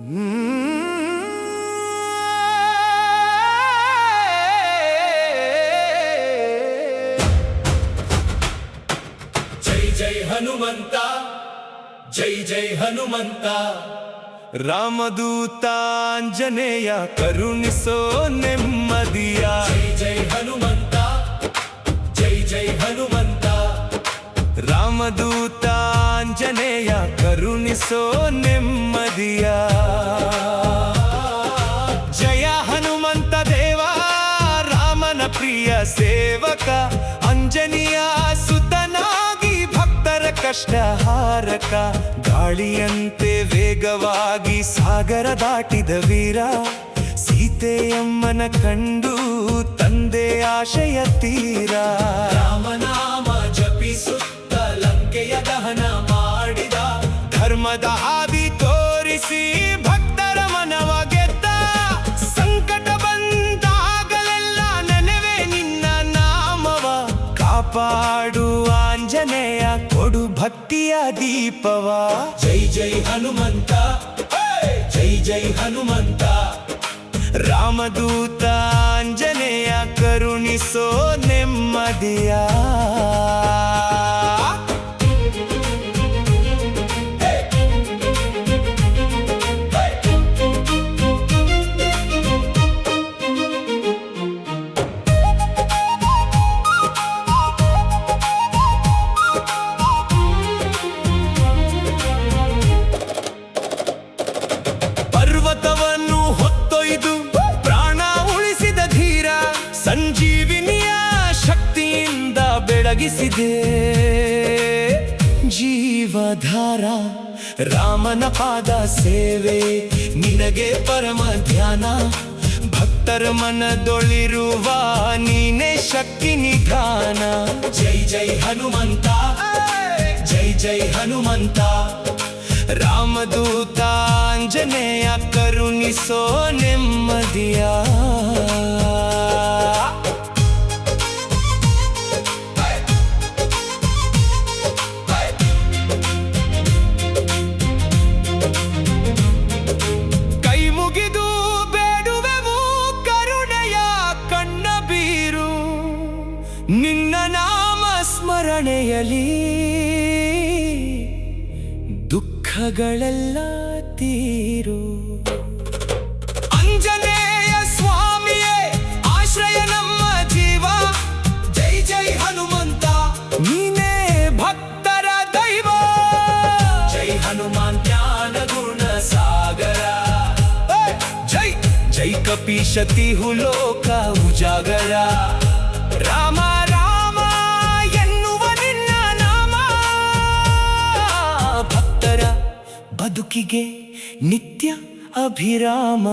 ಜೈ ಜೈ ಹನುಮಂತ, ಜೈ ಜೈ ಹನುಮಂತ. ರಾಮದೂತಾಂಜನೇಯ ಕರುಣಿಸೋ ನೆಮ್ಮದಿಯ. ಜೈ ಜೈ ಹನುಮಂತ, ಜೈ ಜೈ ಹನುಮಂತ. ರಾಮದೂತಾಂಜನೇಯ ಕರುಣಿಸೋ ನೆಮ್ಮದಿಯ. ಜಯ ಹನುಮಂತ ದೇವ, ರಾಮನ ಪ್ರಿಯ ಸೇವಕ. ಅಂಜನಿಯ ಸುತನಾಗಿ ಭಕ್ತರ ಕಷ್ಟ ಹಾರಕ. ಗಾಳಿಯಂತೆ ವೇಗವಾಗಿ ಸಾಗರ ದಾಟಿದ ವೀರ. ಸೀತೆಯಮ್ಮನ ಕಂಡು ತಂದೆ ಆಶಯ ತೀರ. ರಾಮನಾಮ ಜಪಿಸುತ್ತ ಲಂಕೆಯ ದಹನ ಮಾಡಿದ. ಧರ್ಮದ ಹಾದಿ ತೋರಿಸಿ ಭಕ್ತರ ಮನವ ಗೆದ್ದ. ಸಂಕಟ ಬಂದಾಗಲೆಲ್ಲ ನೆನವೆ ನಿನ್ನ ನಾಮವ. ಕಾಪಾಡು ಆಂಜನೇಯ, ಕೊಡು ಭಕ್ತಿಯ ದೀಪವ. ಜೈ ಜೈ ಹನುಮಂತ, ಜೈ ಜೈ ಹನುಮಂತ. ರಾಮದೂತಾಂಜನೇಯ ಕರುಣಿಸೋ ನೆಮ್ಮದಿಯ. ಪರ್ವತವನ್ನು ಹೊತ್ತೊಯ್ದು ಪ್ರಾಣ ಉಳಿಸಿದ ಧೀರ. ಸಂಜೀವಿನಿಯ ಶಕ್ತಿಯಿಂದ ಬೆಳಗಿಸಿದೆ ಜೀವಧಾರ. ರಾಮನ ಪಾದ ಸೇವೆ ನಿನಗೆ ಪರಮ ಧ್ಯಾನ. ಭಕ್ತರ ಮನದೊಳಿರುವ ನೀನೇ ಶಕ್ತಿ ನಿಧಾನ. ಜೈ ಜೈ ಹನುಮಂತ, ಜೈ ಜೈ ಹನುಮಂತ. ರಾಮದೂತಾಂಜನೇಯ ಕರುಣಿಸೋ ನೆಮ್ಮದಿಯ. ಕೈ ಮುಗಿದು ಬೇಡುವೆವು ಕರುಣೆಯ ಕಣ್ಣ ಬೀರು. ನಿನ್ನ ನಾಮ ಸ್ಮರಣೆಯಲಿ ದುಃಖಗಳೆಲ್ಲ ತೀರು. ಅಂಜನೇಯ ಸ್ವಾಮಿಯೇ ಆಶ್ರಯ ನಮ್ಮ ಜೀವ. ಜೈ ಜೈ ಹನುಮಂತ, ನೀನೇ ಭಕ್ತರ ದೈವ. ಜೈ ಹನುಮಾನ್ ಜ್ಞಾನ ಗುಣ ಸಾಗರ. ಜೈ ಜೈ ಕಪಿಶತಿಹು ಲೋಕ ಉಜಾಗರ. ರಾಮ ರಾಮ ಎನ್ನುವ ನಿನ್ನ ನಾಮ. ಭಕ್ತರ ಬದುಕಿಗೆ ನಿತ್ಯ ಅಭಿರಾಮ.